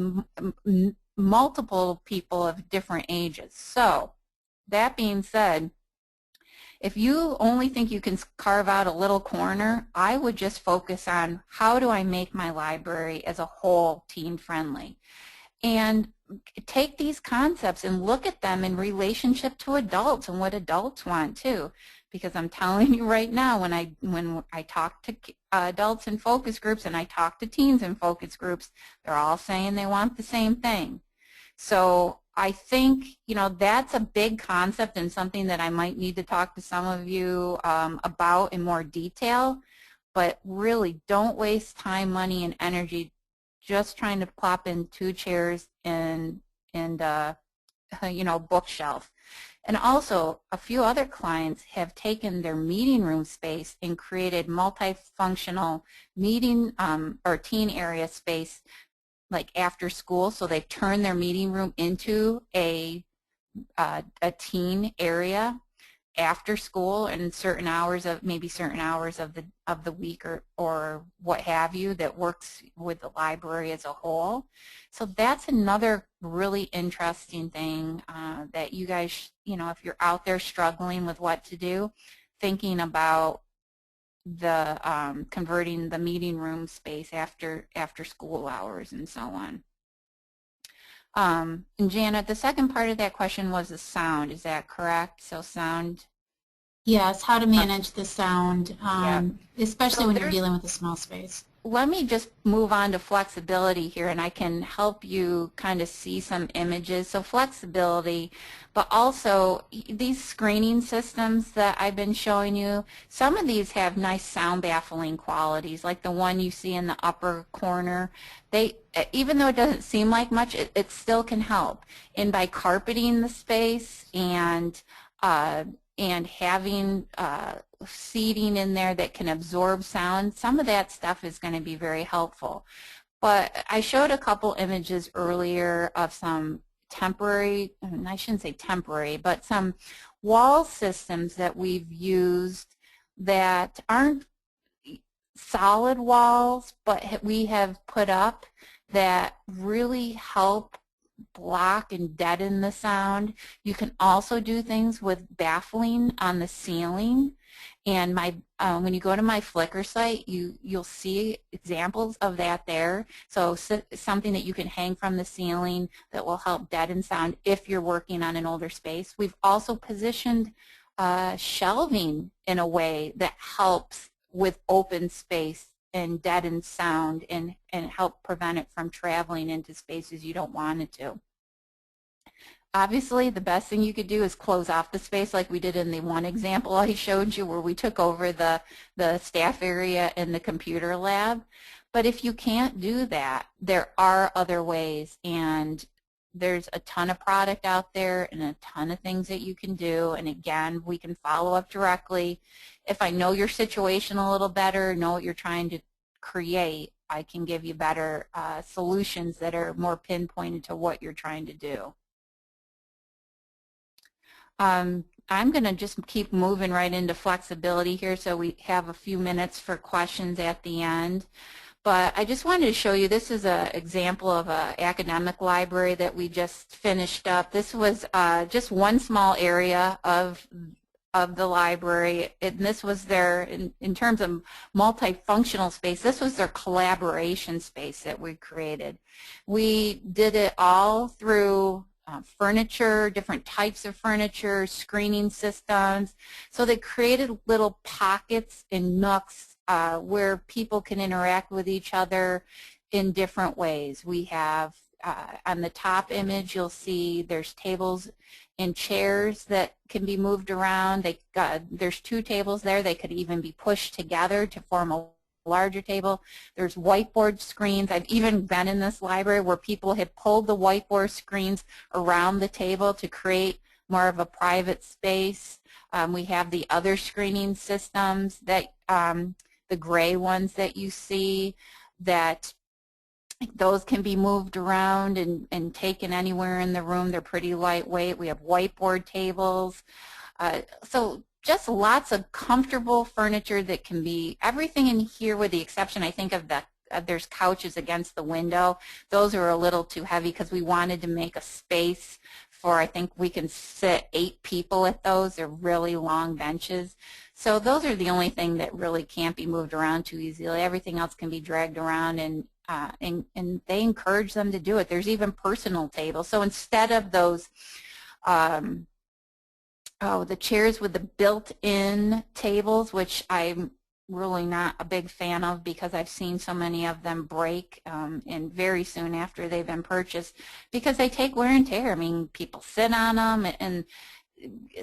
multiple people of different ages. So that being said, if you only think you can carve out a little corner, I would just focus on how do I make my library as a whole teen friendly. And take these concepts and look at them in relationship to adults and what adults want too. Because I'm telling you right now, when I talk to adults in focus groups and I talk to teens in focus groups, they're all saying they want the same thing. So I think, that's a big concept and something that I might need to talk to some of you about in more detail. But really, don't waste time, money, and energy just trying to plop in two chairs and bookshelf. And also, a few other clients have taken their meeting room space and created multifunctional meeting or teen area space like after school. So they've turned their meeting room into a teen area after school and certain hours of the week or what have you that works with the library as a whole. So that's another really interesting thing that you guys, if you're out there struggling with what to do, thinking about the converting the meeting room space after school hours and so on. And Janet, the second part of that question was the sound. Is that correct? So sound. Yes, how to manage the sound, Yeah. especially So when you're dealing with a small space. let me just move on to flexibility here, and I can help you kind of see some images. So flexibility, but also these screening systems that I've been showing you, some of these have nice sound baffling qualities, like the one you see in the upper corner. Even though it doesn't seem like much, it still can help. And by carpeting the space and having seating in there that can absorb sound, some of that stuff is going to be very helpful. But I showed a couple images earlier of some temporary, I shouldn't say temporary, but some wall systems that we've used that aren't solid walls, but we have put up that really help block and deaden the sound. You can also do things with baffling on the ceiling. And when you go to my Flickr site, you'll see examples of that there. So something that you can hang from the ceiling that will help deaden sound if you're working on an older space. We've also positioned shelving in a way that helps with open space and deaden sound and help prevent it from traveling into spaces you don't want it to. Obviously, the best thing you could do is close off the space like we did in the one example I showed you where we took over the staff area in the computer lab. But if you can't do that, there are other ways, and there's a ton of product out there and a ton of things that you can do. And again, we can follow up directly. If I know your situation a little better, know what you're trying to create, I can give you better solutions that are more pinpointed to what you're trying to do. I'm going to just keep moving right into flexibility here so we have a few minutes for questions at the end. But I just wanted to show you, this is an example of an academic library that we just finished up. This was just one small area of the library, and this was their, in terms of multifunctional space, this was their collaboration space that we created. We did it all through furniture, different types of furniture, screening systems. So they created little pockets and nooks where people can interact with each other in different ways. We have, on the top image, you'll see there's tables and chairs that can be moved around. There's 2 tables there. They could even be pushed together to form a larger table. There's whiteboard screens. I've even been in this library where people have pulled the whiteboard screens around the table to create more of a private space. We have the other screening systems, that the gray ones that you see, that those can be moved around and taken anywhere in the room. They're pretty lightweight. We have whiteboard tables. So just lots of comfortable furniture that can be everything in here, with the exception, I think, of there's couches against the window. Those are a little too heavy because we wanted to make a space for, I think we can sit 8 people at those. They're really long benches. So those are the only thing that really can't be moved around too easily. Everything else can be dragged around, and they encourage them to do it. There's even personal tables. So instead of those the chairs with the built-in tables, which I'm really not a big fan of because I've seen so many of them break and very soon after they've been purchased, because they take wear and tear. I mean, people sit on them, and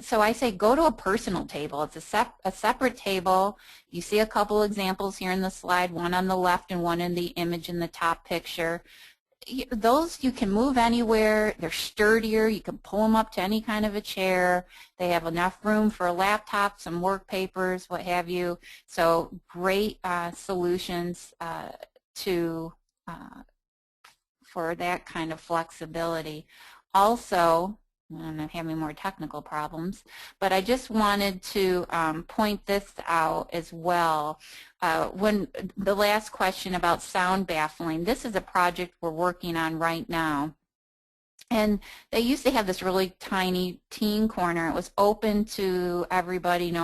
so I say go to a personal table. It's a separate table. You see a couple examples here in the slide, one on the left and one in the image in the top picture. Those you can move anywhere. They're sturdier. You can pull them up to any kind of a chair. They have enough room for a laptop, some work papers, what have you. So great solutions for that kind of flexibility. Also, I'm having more technical problems, but I just wanted to point this out as well. When the last question about sound baffling, this is a project we're working on right now. And they used to have this really tiny teen corner. It was open to everybody.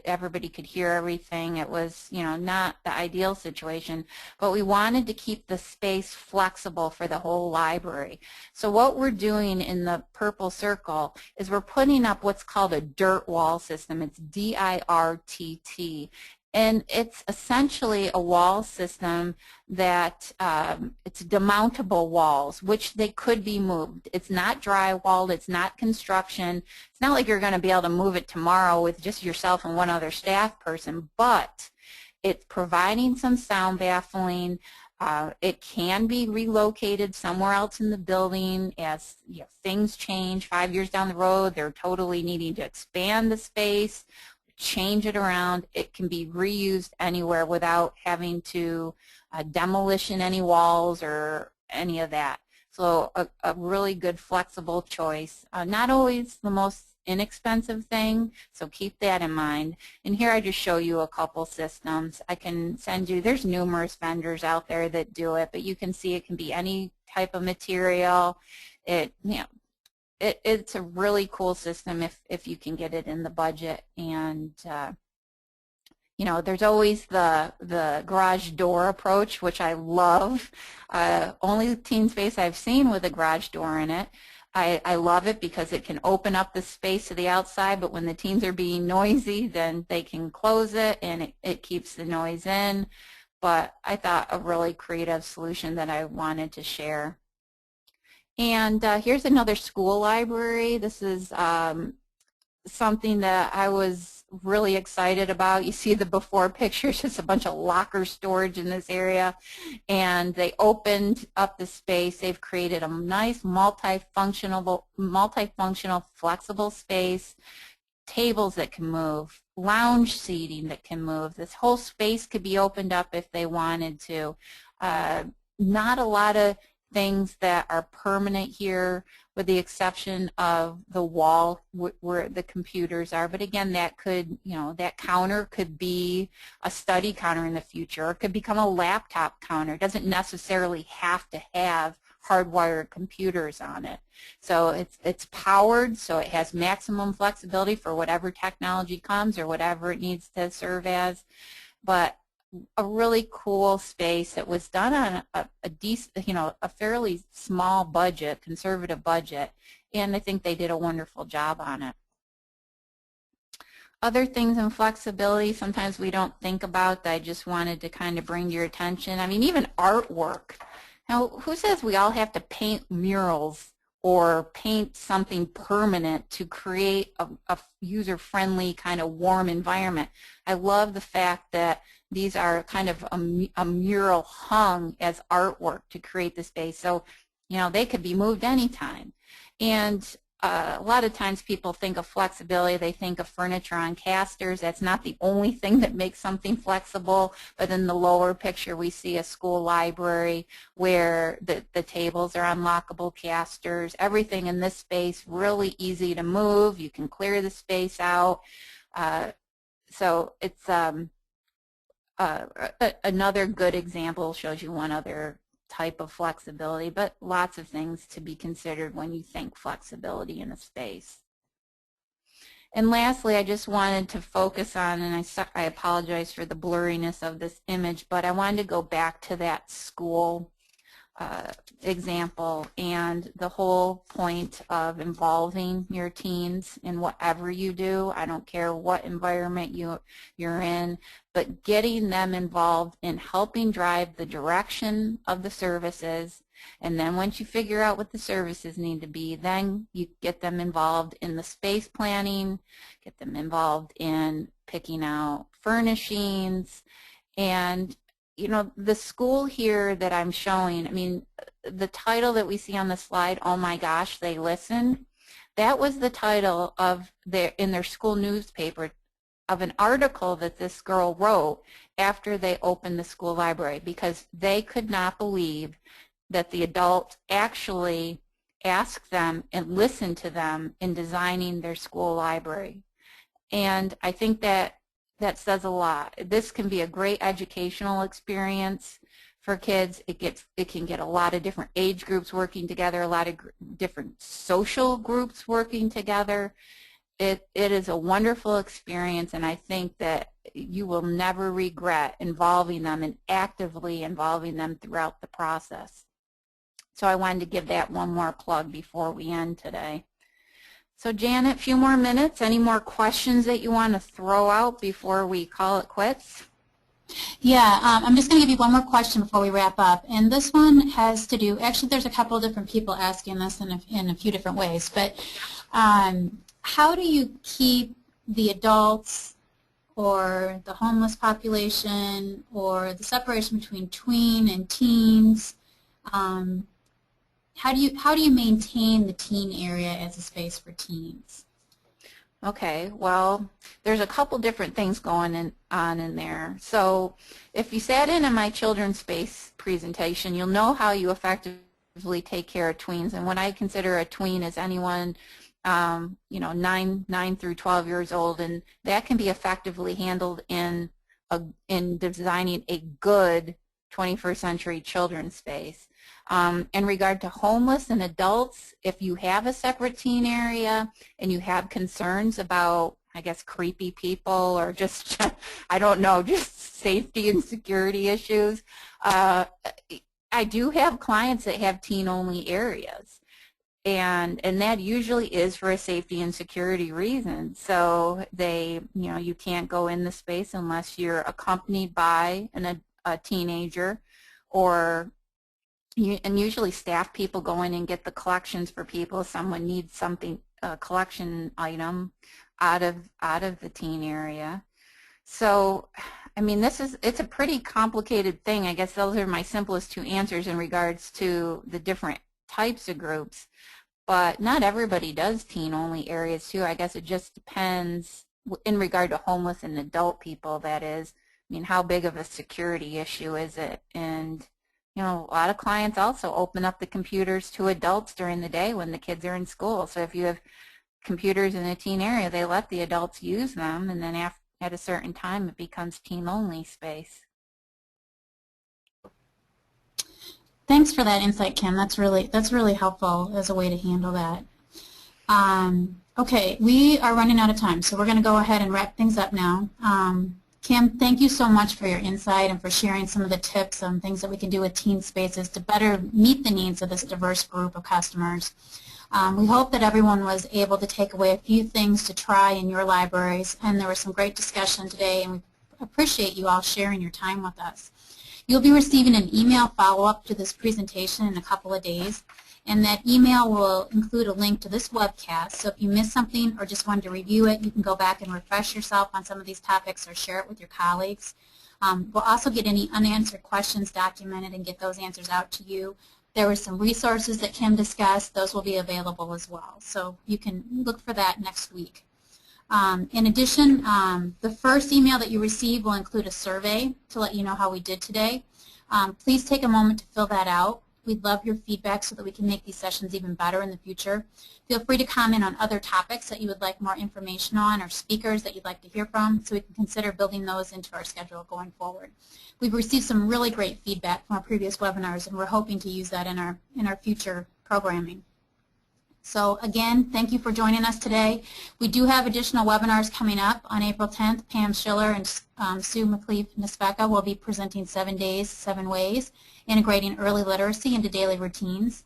Everybody could hear everything. It was, not the ideal situation. But we wanted to keep the space flexible for the whole library. So what we're doing in the purple circle is we're putting up what's called a dirt wall system. It's DIRTT. And it's essentially a wall system that it's demountable walls, which they could be moved. It's not drywalled. It's not construction. It's not like you're going to be able to move it tomorrow with just yourself and one other staff person, but it's providing some sound baffling. It can be relocated somewhere else in the building as things change. 5 years down the road, they're totally needing to expand the space, change it around. It can be reused anywhere without having to demolition any walls or any of that. So a really good flexible choice. Not always the most inexpensive thing, so keep that in mind. And here I just show you a couple systems. I can send you, there's numerous vendors out there that do it, but you can see it can be any type of material. It's a really cool system if you can get it in the budget. And there's always the garage door approach, which I love. Only teen space I've seen with a garage door in it. I love it because it can open up the space to the outside, but when the teens are being noisy, then they can close it and it keeps the noise in. But I thought a really creative solution that I wanted to share. And here's another school library. This is something that I was really excited about. You see the before pictures, just a bunch of locker storage in this area, and they opened up the space. They've created a nice multifunctional, flexible space, tables that can move, lounge seating that can move. This whole space could be opened up if they wanted to. Not a lot of things that are permanent here, with the exception of the wall where the computers are. But again, that could, that counter could be a study counter in the future, or it could become a laptop counter. It doesn't necessarily have to have hardwired computers on it. So it's powered, so it has maximum flexibility for whatever technology comes or whatever it needs to serve as. But a really cool space that was done on a decent, a fairly small budget, conservative budget, and I think they did a wonderful job on it. Other things in flexibility sometimes we don't think about that I just wanted to kind of bring to your attention. I mean, even artwork. Now, who says we all have to paint murals or paint something permanent to create a user-friendly kind of warm environment? I love the fact that these are kind of a mural hung as artwork to create the space. So, they could be moved anytime. And a lot of times people think of flexibility, they think of furniture on casters. That's not the only thing that makes something flexible, but in the lower picture we see a school library where the tables are on lockable casters. Everything in this space really easy to move. You can clear the space out. So it's another good example, shows you one other type of flexibility, but lots of things to be considered when you think flexibility in a space. And lastly, I just wanted to focus on, and I apologize for the blurriness of this image, but I wanted to go back to that school example and the whole point of involving your teens in whatever you do. I don't care what environment you're in, but getting them involved in helping drive the direction of the services. And then once you figure out what the services need to be, then you get them involved in the space planning, get them involved in picking out furnishings. And the school here that I'm showing, I mean, the title that we see on the slide, "Oh my gosh, they listen," that was the title of in their school newspaper of an article that this girl wrote after they opened the school library, because they could not believe that the adult actually asked them and listened to them in designing their school library. And I think that says a lot. This can be a great educational experience for kids. It can get a lot of different age groups working together, a lot of different social groups working together. It is a wonderful experience, and I think that you will never regret involving them and actively involving them throughout the process. So I wanted to give that one more plug before we end today. So Janet, a few more minutes. Any more questions that you want to throw out before we call it quits? Yeah, I'm just going to give you one more question before we wrap up. And this one has to do, actually there's a couple of different people asking this in a few different ways, but how do you keep the adults or the homeless population or the separation between tween and teens, how do you maintain the teen area as a space for teens? Okay, well, there's a couple different things going on in there. So if you sat in on my children's space presentation, you'll know how you effectively take care of tweens. And what I consider a tween is anyone 9 through 12 years old, and that can be effectively handled in designing a good 21st century children's space. In regard to homeless and adults, if you have a separate teen area and you have concerns about, I guess, creepy people or just, I don't know, just safety and security issues, I do have clients that have teen-only areas. And that usually is for a safety and security reason. So you can't go in the space unless you're accompanied by a teenager, or And usually staff people go in and get the collections for people. Someone needs something, a collection item out of the teen area. So, I mean, it's a pretty complicated thing. I guess those are my simplest two answers in regards to the different types of groups. But not everybody does teen-only areas too. I guess it just depends in regard to homeless and adult people, that is. I mean, how big of a security issue is it? And, you know, a lot of clients also open up the computers to adults during the day when the kids are in school. So if you have computers in a teen area, they let the adults use them, and then at a certain time it becomes teen-only space. Thanks for that insight, Kim. That's really helpful as a way to handle that. Okay, we are running out of time, so we're going to go ahead and wrap things up now. Kim, thank you so much for your insight and for sharing some of the tips on things that we can do with teen spaces to better meet the needs of this diverse group of customers. We hope that everyone was able to take away a few things to try in your libraries, and there was some great discussion today, and we appreciate you all sharing your time with us. You'll be receiving an email follow-up to this presentation in a couple of days, and that email will include a link to this webcast. So if you missed something or just wanted to review it, you can go back and refresh yourself on some of these topics or share it with your colleagues. We'll also get any unanswered questions documented and get those answers out to you. There were some resources that Kim discussed. Those will be available as well. So you can look for that next week. In addition, the first email that you receive will include a survey to let you know how we did today. Please take a moment to fill that out. We'd love your feedback so that we can make these sessions even better in the future. Feel free to comment on other topics that you would like more information on or speakers that you'd like to hear from so we can consider building those into our schedule going forward. We've received some really great feedback from our previous webinars, and we're hoping to use that in our future programming. So again, thank you for joining us today. We do have additional webinars coming up on April 10th. Pam Schiller and Sue McLeaf-Nispeka will be presenting 7 Days, 7 Ways, integrating early literacy into daily routines.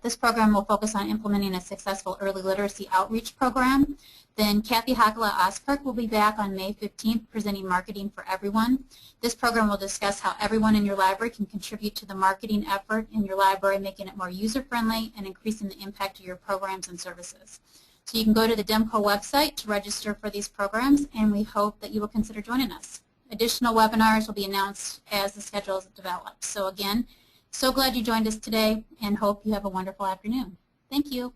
This program will focus on implementing a successful early literacy outreach program. Then Kathy Hakala-Oskirk will be back on May 15th presenting Marketing for Everyone. This program will discuss how everyone in your library can contribute to the marketing effort in your library, making it more user-friendly and increasing the impact of your programs and services. So you can go to the Demco website to register for these programs, and we hope that you will consider joining us. Additional webinars will be announced as the schedule develops. So again, so glad you joined us today and hope you have a wonderful afternoon. Thank you.